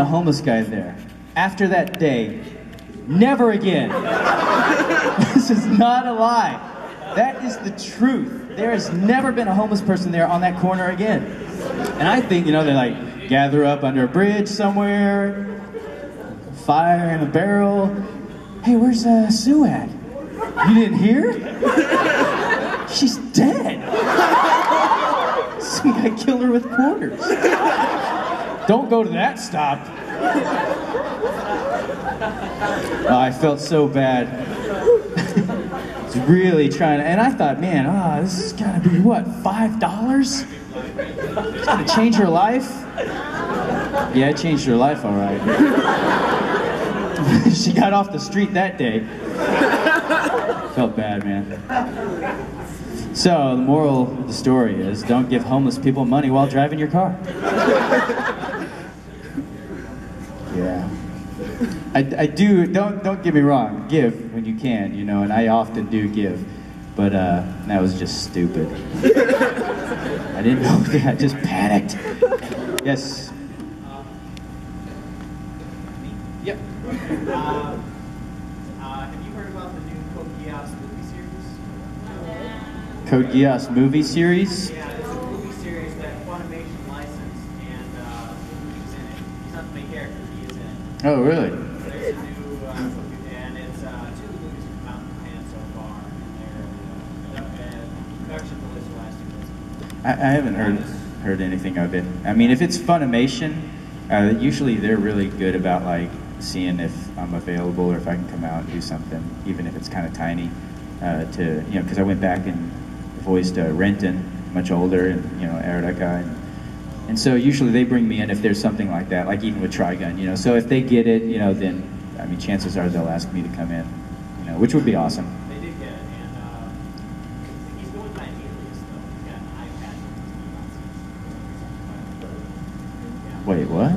a homeless guy there. After that day, never again. This is not a lie. That is the truth. There has never been a homeless person there on that corner again. And I think, they like gather up under a bridge somewhere, fire in a barrel. Hey, where's Sue at? You didn't hear? She's dead. Some guy killed her with quarters. Don't go to that stop. Oh, I felt so bad. I was really trying to, and I thought, man, this has got to be what, $5? It's gonna change her life? Yeah, it changed her life, all right. She got off the street that day. Felt bad, man. So, the moral of the story is, don't give homeless people money while driving your car. Yeah. I do, don't get me wrong, give when you can, and I often do give. But that was just stupid. I didn't know that, I just panicked. Yes? Yep. Have you heard about the new Code Geass movie series? Code Geass movie series? Yeah, it's a movie series that Funimation licensed, and he's in it. He's not the main character, he is in it. Oh, really? There's a new, and it's 2 movies from out in Japan so far, and the production delays the last 2 months. I haven't heard anything of it. I mean, if it's Funimation, usually they're really good about like seeing if I'm available or if I can come out and do something, even if it's kind of tiny. Because I went back and voiced Renton, much older, and Eridaka, and so usually they bring me in if there's something like that, like even with Trigun, So if they get it, then I mean, chances are they'll ask me to come in, which would be awesome. They did get it, and he's going by Alias though. He's got an iPad. Yeah. Wait, what?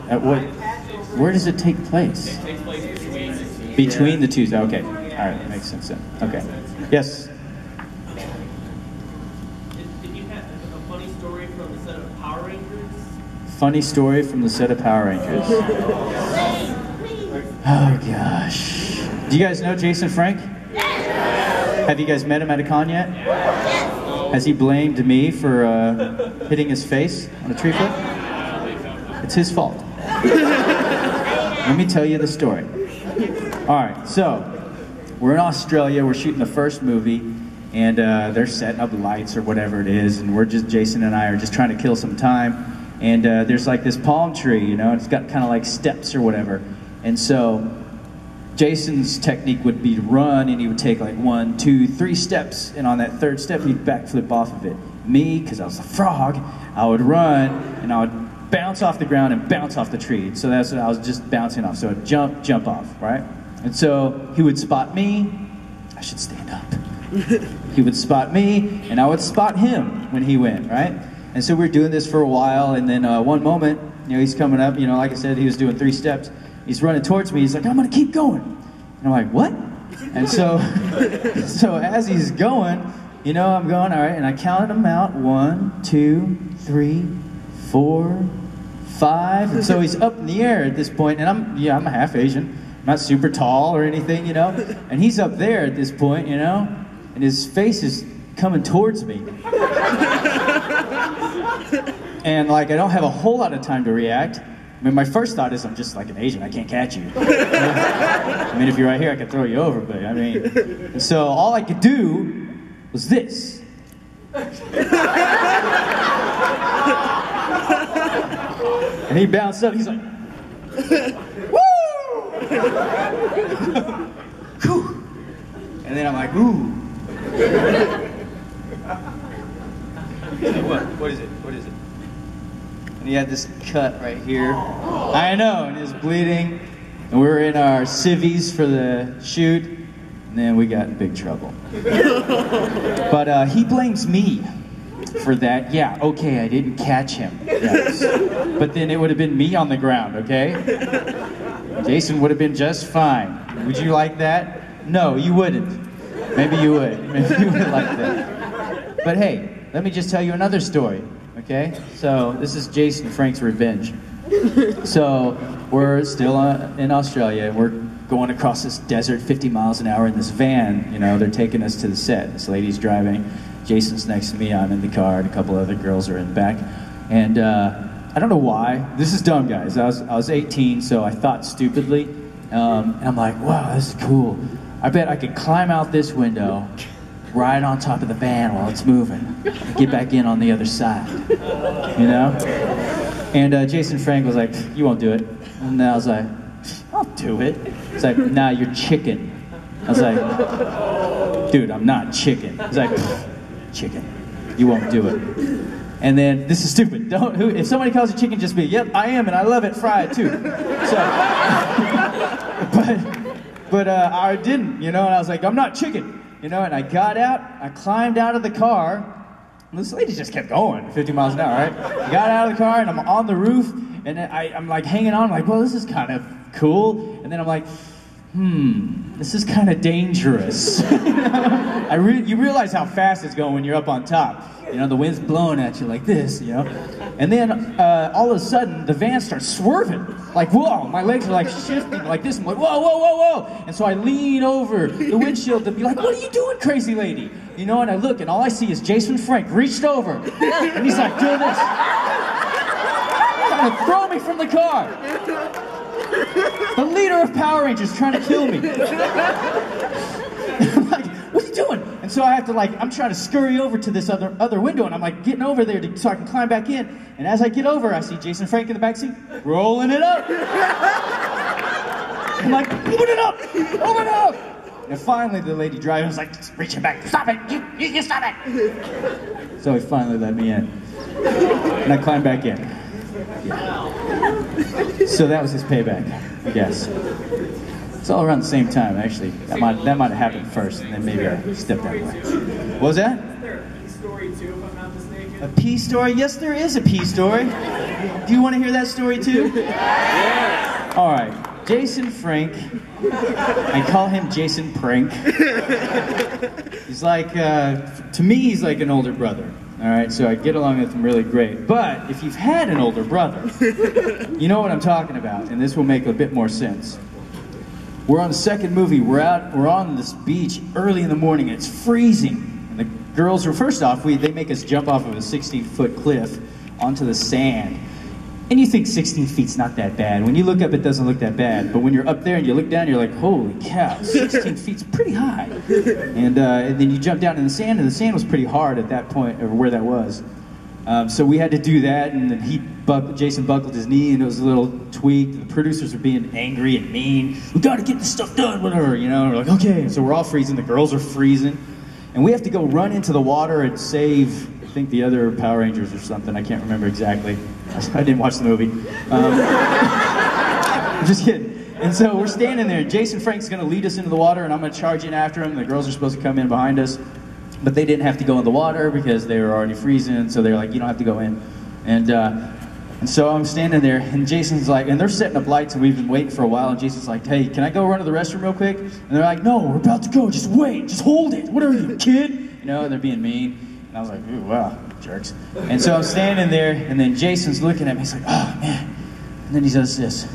At what? Where does it take place? It takes place Between the two. Okay. All right. Makes sense then. Okay. Yes. Did you have a funny story from the set of Power Rangers? Funny story from the set of Power Rangers. Oh gosh. Do you guys know Jason Frank? Have you guys met him at a con yet? Has he blamed me for hitting his face on a tree flip? It's his fault. Let me tell you the story. All right, so we're in Australia. We're shooting the first movie, and they're setting up lights or whatever it is, and Jason and I are just trying to kill some time. And there's like this palm tree, it's got kind of like steps or whatever. And so Jason's technique would be to run, and he would take like 1, 2, 3 steps, and on that 3rd step, he'd backflip off of it. Me, because I was a frog, I would run, and I would bounce off the ground and bounce off the tree. So that's what I was just bouncing off. So I'd jump off, right? And so he would spot me. I should stand up. He would spot me, and I would spot him when he went, right? And so we were doing this for a while, and then one moment, he's coming up, like I said, he was doing 3 steps. He's running towards me. He's like, I'm gonna keep going. And I'm like, what? And so as he's going, I'm going, all right, and I counted him out. 1, 2, 3, 4, 5. And so he's up in the air at this point, and I'm a half Asian. I'm not super tall or anything, And he's up there at this point, and his face is coming towards me. And like, I don't have a whole lot of time to react. I mean, my first thought is I'm just like an Asian, I can't catch you. I mean, if you're right here, I could throw you over, but I mean, and so all I could do was this. And he bounced up, he's like, woo! And then I'm like, ooh. What is it? And he had this cut right here. I know, and he was bleeding. And we were in our civvies for the shoot, and then we got in big trouble. But he blames me for that. Yeah, okay, I didn't catch him. Yes. But then it would have been me on the ground, okay? Jason would have been just fine. Would you like that? No, you wouldn't. Maybe you would. Maybe you would like that. But hey, let me just tell you another story, Okay, so this is Jason Frank's revenge. So we're still in Australia, and we're going across this desert 50 miles an hour in this van. You know, they're taking us to the set. This lady's driving. Jason's next to me. I'm in the car, and a couple other girls are in the back. And I don't know why. This is dumb, guys. I was 18, so I thought stupidly. And I'm like, wow, this is cool. I bet I could climb out this window, ride on top of the van while it's moving, and get back in on the other side. You know? And Jason Frank was like, you won't do it. And I was like, I'll do it. He's like, nah, you're chicken. I was like, dude, I'm not chicken. He's like, chicken. You won't do it. And then, this is stupid. If somebody calls you chicken, just be, yep, I am, and I love it fried too. So, but I didn't, you know, and I was like, I'm not chicken. You know, and I got out, I climbed out of the car. This lady just kept going, 50 miles an hour, right? I got out of the car and I'm on the roof, and I'm like hanging on, I'm like, well, this is kind of cool. And then I'm like, this is kind of dangerous. You realize how fast it's going when you're up on top. You know, the wind's blowing at you like this, you know? And then all of a sudden, the van starts swerving. Like, whoa, my legs are like shifting like this. I'm like, whoa, whoa, whoa, whoa. And so I lean over the windshield to be like, what are you doing, crazy lady? You know, and I look, and all I see is Jason Frank reached over, and he's like doing this. Trying to throw me from the car. The leader of Power Rangers trying to kill me. I'm like, what are you doing? And so I have to I'm trying to scurry over to this other window, and I'm like getting over there so I can climb back in. And as I get over, I see Jason Frank in the backseat, rolling it up. I'm like, open it up, open it up. And finally the lady driving was like, reaching back, stop it, you stop it. So he finally let me in. And I climbed back in. Yeah. So that was his payback, I guess. It's all around the same time, actually. That might have happened first, and then maybe I stepped that way. What was that? Is there a pee story too, if I'm not mistaken? A pee story? Yes, there is a pee story. Do you want to hear that story too? Yeah. All right. Jason Frank. I call him Jason Prank. He's like, to me, he's like an older brother. All right, so I get along with him really great. But if you've had an older brother, you know what I'm talking about, and this will make a bit more sense. We're on the second movie. We're on this beach early in the morning. And it's freezing, and the girls are first off. They make us jump off of a 16-foot cliff onto the sand. And you think 16 feet's not that bad. When you look up, it doesn't look that bad. But when you're up there and you look down, you're like, holy cow, 16 feet's pretty high. And then you jump down in the sand, and the sand was pretty hard at that point, or where that was. So we had to do that, and then Jason buckled his knee, and it was a little tweaked. The producers were being angry and mean. We gotta get this stuff done, whatever, you know. And we're like, okay. So we're all freezing. The girls are freezing. And we have to go run into the water and save, I think, the other Power Rangers or something. I can't remember exactly. I didn't watch the movie. I'm just kidding. And so we're standing there. Jason Frank's going to lead us into the water, and I'm going to charge in after him. The girls are supposed to come in behind us. But they didn't have to go in the water because they were already freezing. So they're like, you don't have to go in. And so I'm standing there, and Jason's like, and they're setting up lights, and we've been waiting for a while. And Jason's like, hey, can I go run to the restroom real quick? And they're like, no, we're about to go. Just wait. Just hold it. What are you, kid? You know, and they're being mean. And I was like, ooh, wow, jerks. And so I'm standing there, and then Jason's looking at me. He's like, oh, man. And then he does this.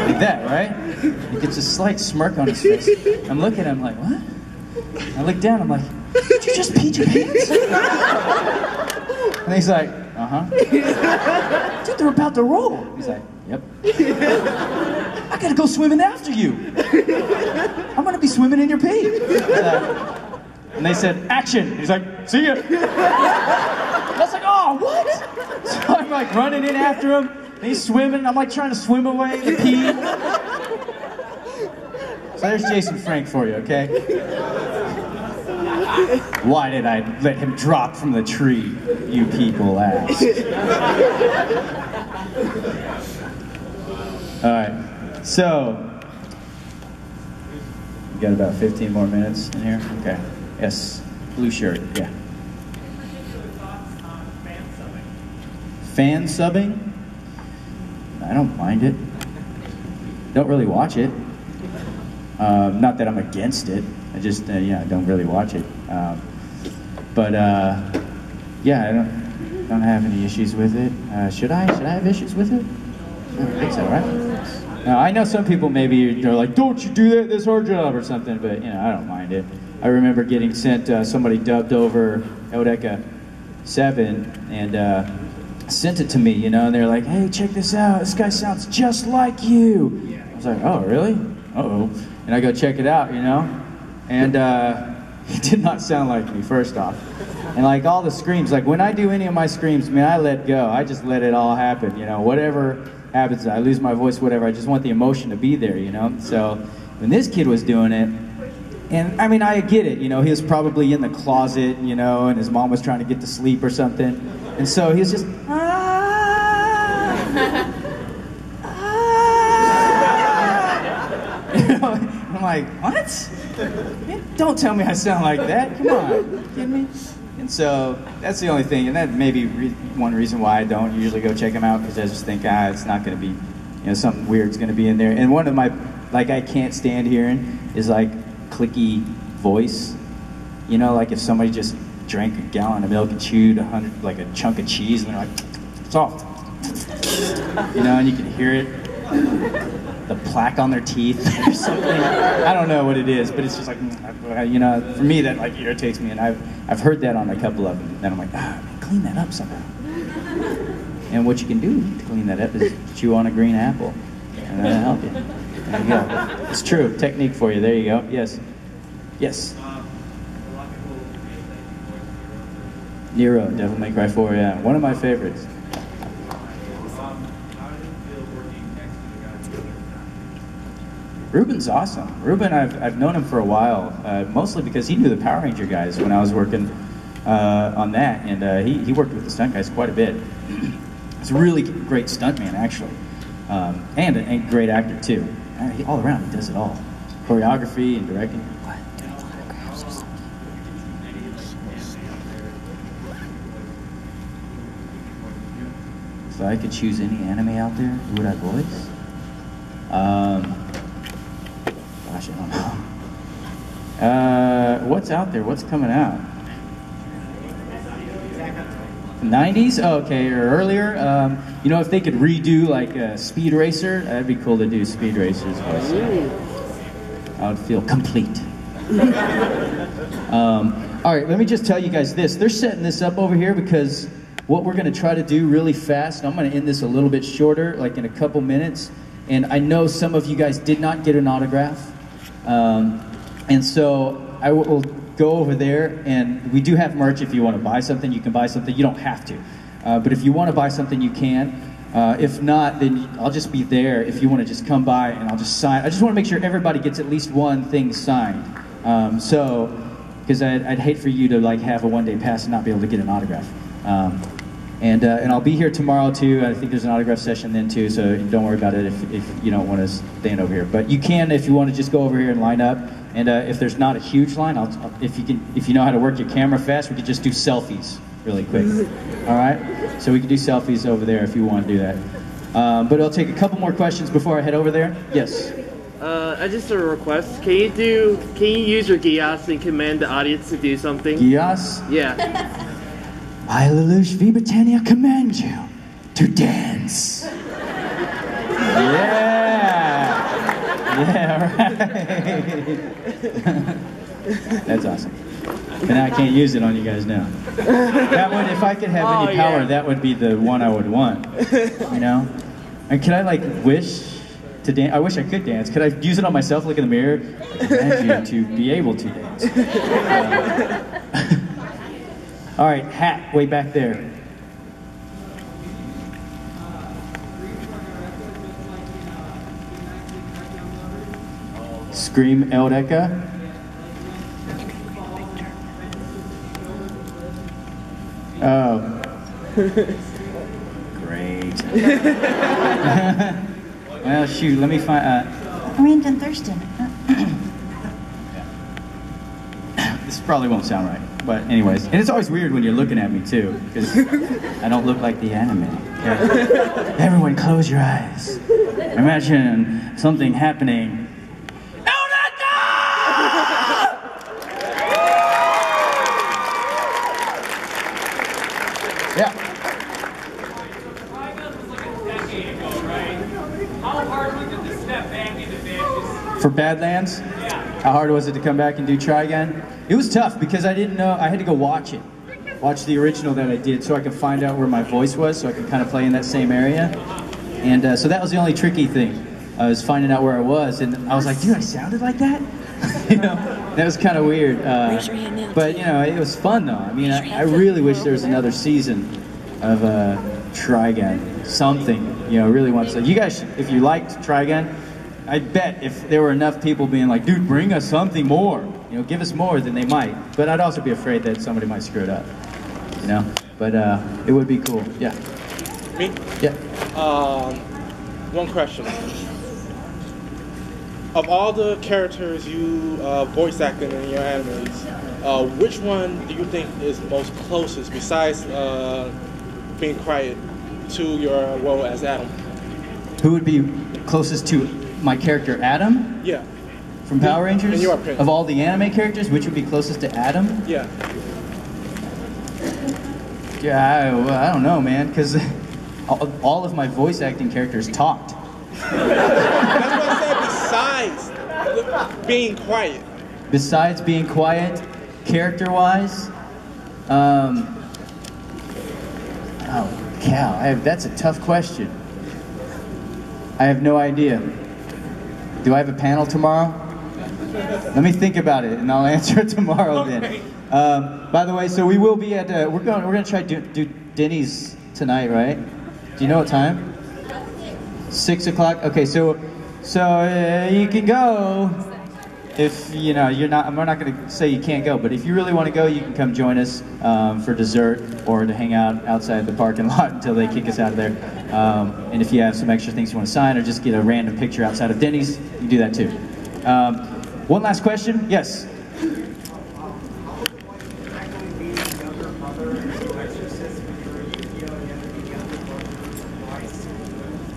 Like that, right? He gets a slight smirk on his face. I'm looking at him like, what? I look down, I'm like, did you just pee your pants? And he's like, uh-huh. Dude, they're about to roll. He's like, yep. I gotta go swimming after you. I'm gonna be swimming in your pee. And they said, action. He's like, see ya. I was like, oh, what? So I'm like running in after him. And he's swimming. I'm like trying to swim away the pee. So there's Jason Frank for you, okay? Why did I let him drop from the tree, you people ask? All right, so we got about 15 more minutes in here. Okay, yes, blue shirt, yeah. Fan subbing? I don't mind it. Don't really watch it. Not that I'm against it. I just, yeah, I don't really watch it. But yeah, I don't have any issues with it. Should I? Should I have issues with it? I don't think so, right? Now, I know some people maybe they're like, "Don't you do that? That's our job," or something. But you know, I don't mind it. I remember getting sent somebody dubbed over Eudeka 7 and sent it to me. You know, and they're like, "Hey, check this out. This guy sounds just like you." I was like, "Oh, really? Uh-oh." And I go check it out. You know, and he did not sound like me. First off. And like all the screams, like when I do any of my screams, man, I let go. I just let it all happen, you know. Whatever happens, I lose my voice, whatever. I just want the emotion to be there, you know. So when this kid was doing it, and I mean, I get it, you know. He was probably in the closet, you know, and his mom was trying to get to sleep or something. And so he was just, you know, I'm like, what? Man, don't tell me I sound like that. Come on, are you kidding me? And so that's the only thing, and that may be one reason why I don't usually go check them out, because I just think, it's not going to be, you know, something weird's going to be in there. And one of my, like, I can't stand hearing is like clicky voice. You know, like if somebody just drank a gallon of milk and chewed like a chunk of cheese, and they're like, soft. You know, and you can hear it. The plaque on their teeth or something. I don't know what it is, but it's just like, you know, for me that like irritates me, and I've heard that on a couple of them. Then I'm like, clean that up somehow. And what you can do to clean that up is chew on a green apple, and that'll help you. There you go. It's true. Technique for you. There you go. Yes. Yes. Nero, Devil May Cry 4, yeah. One of my favorites. Ruben's awesome. Ruben, I've known him for a while, mostly because he knew the Power Ranger guys when I was working on that, and he worked with the stunt guys quite a bit. He's a really great stuntman, actually, and a great actor too. All around, he does it all. Choreography and directing. If I could choose any anime out there, who would I voice? Gosh, I don't know. What's out there? What's coming out? 90s? Oh, okay, or earlier. You know, if they could redo like Speed Racer, that'd be cool to do Speed Racer's voice. I would feel complete. All right, let me just tell you guys this. They're setting this up over here because what we're going to try to do really fast, and I'm going to end this a little bit shorter, like in a couple minutes. And I know some of you guys did not get an autograph. And so I will go over there, and we do have merch. If you want to buy something, you can buy something. You don't have to. But if you want to buy something, you can. If not, then I'll just be there if you want to just come by, and I'll just sign. I just want to make sure everybody gets at least one thing signed. Because I'd hate for you to like have a one-day pass and not be able to get an autograph. And I'll be here tomorrow too. I think there's an autograph session then too, so don't worry about it if you don't want to stand over here. But you can if you want to just go over here and line up. And if there's not a huge line, if you know how to work your camera fast, we could just do selfies really quick. All right? So we can do selfies over there if you want to do that. But I'll take a couple more questions before I head over there. Yes. I just have a request. Can you use your Gias and command the audience to do something? Gias? Yeah. I, Lelouch V. Britannia, command you to dance. Yeah. Yeah, right. That's awesome. And I can't use it on you guys now. That would, if I could have any power, that would be the one I would want. You know? And could I like wish to dance? I wish I could dance. Could I use it on myself, look in the mirror? I command you to be able to dance. All right, hat, way back there. Scream Eldeka. Oh. Great. Well, shoot, let me find... Brandon Thurston. This probably won't sound right. But anyways, and it's always weird when you're looking at me too, because I don't look like the anime. Okay? Everyone close your eyes. Imagine something happening. Eudeka! Yeah. How hard was it to step back into Baptist? For Badlands? Yeah. How hard was it to come back and do Try Again? It was tough because I didn't know, I had to go watch it. Watch the original that I did so I could find out where my voice was, so I could kind of play in that same area. And so that was the only tricky thing. I was finding out where I was, and I was like, dude, I sounded like that? You know, that was kind of weird. But, you know, it was fun though. I mean, I really wish there was another season of Try Again. Something, you know, really want to say. You guys, if you liked Try Again, I bet if there were enough people being like, dude, bring us something more, you know, give us more, then they might. But I'd also be afraid that somebody might screw it up, you know? But it would be cool, yeah. Me? Yeah. One question. Of all the characters you voice acted in your animes, which one do you think is most closest, besides being quiet, to your role as Adam? Who would be closest to my character, Adam? Yeah. From Power Rangers? In your opinion. Of all the anime characters, which would be closest to Adam? Yeah. Yeah, I don't know, man, because all of my voice acting characters talked. That's what I said, besides being quiet. Besides being quiet, character-wise, oh, cow, that's a tough question. I have no idea. Do I have a panel tomorrow? Let me think about it, and I'll answer it tomorrow then. By the way, so we will be at we're gonna try to do Denny's tonight, right? Do you know what time? 6 o'clock. Okay, so you can go if you know you're not. I'm not gonna say you can't go, but if you really want to go, you can come join us for dessert or to hang out outside the parking lot until they kick us out of there. And if you have some extra things you want to sign or just get a random picture outside of Denny's, you can do that too. One last question. Yes.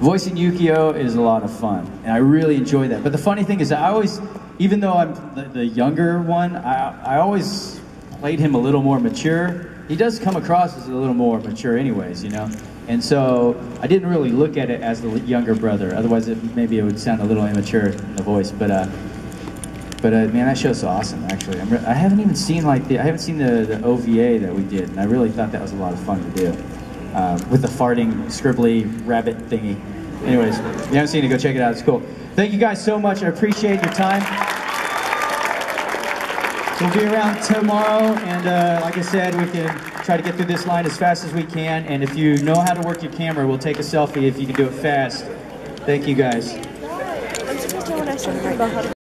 Voicing Yukio is a lot of fun, and I really enjoy that. But the funny thing is, I always, even though I'm the younger one, I always played him a little more mature. He does come across as a little more mature anyways, you know? And so I didn't really look at it as the younger brother. Otherwise, maybe it would sound a little immature in the voice. But man, that show's so awesome, actually. I haven't even seen I haven't seen the OVA that we did, and I really thought that was a lot of fun to do. With the farting, scribbly rabbit thingy. Anyways, if you haven't seen it, go check it out. It's cool. Thank you guys so much. I appreciate your time. So we'll be around tomorrow, and like I said, we can try to get through this line as fast as we can. And if you know how to work your camera, we'll take a selfie if you can do it fast. Thank you guys. I'm supposed to know when I started.